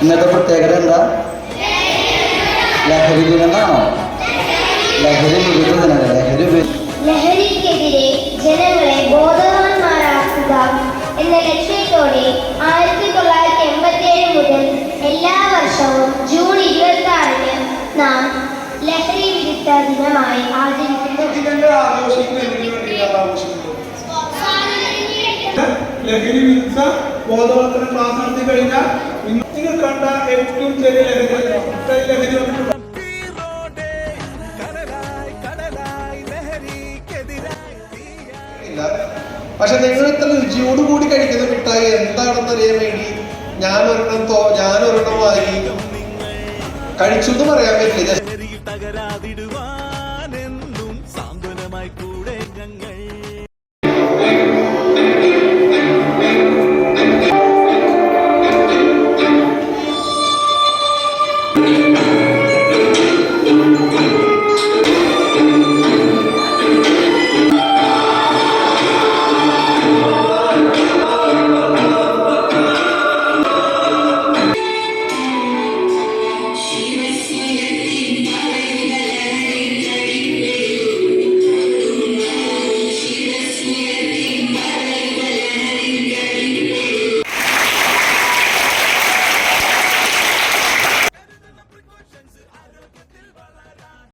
ഇന്നത്തെ പ്രത്യേകത എന്താ? ലഹരി ദിനമാണോ? ലഹരി വിരുദ്ധ ദിനം. ലഹരിക്കെതിരെ ജനങ്ങളെ ബോധവാന്മാരാക്കുക എന്ന ലക്ഷ്യത്തോടെ 1987 മുതൽ എല്ലാ വർഷവും ജൂൺ 26-ന് നാം ലഹരി വിരുദ്ധ ദിനമായി ആചരിക്കുന്നു. ലഹരി വിരുദ്ധ ബോധവൽക്കരണ ക്ലാസ് നടത്തി കഴിഞ്ഞാൽ നിങ്ങൾ കണ്ട ഏറ്റവും ചെറിയ ലഹരി പക്ഷെ നിങ്ങൾ ഇത്ര രുചിയോടുകൂടി കഴിക്കുന്ന മിഠായി എന്താണെന്ന് അറിയാൻ വേണ്ടി ഞാനൊരെണ്ണം വാങ്ങി കഴിച്ചു എന്ന് പറയാൻ പറ്റില്ല.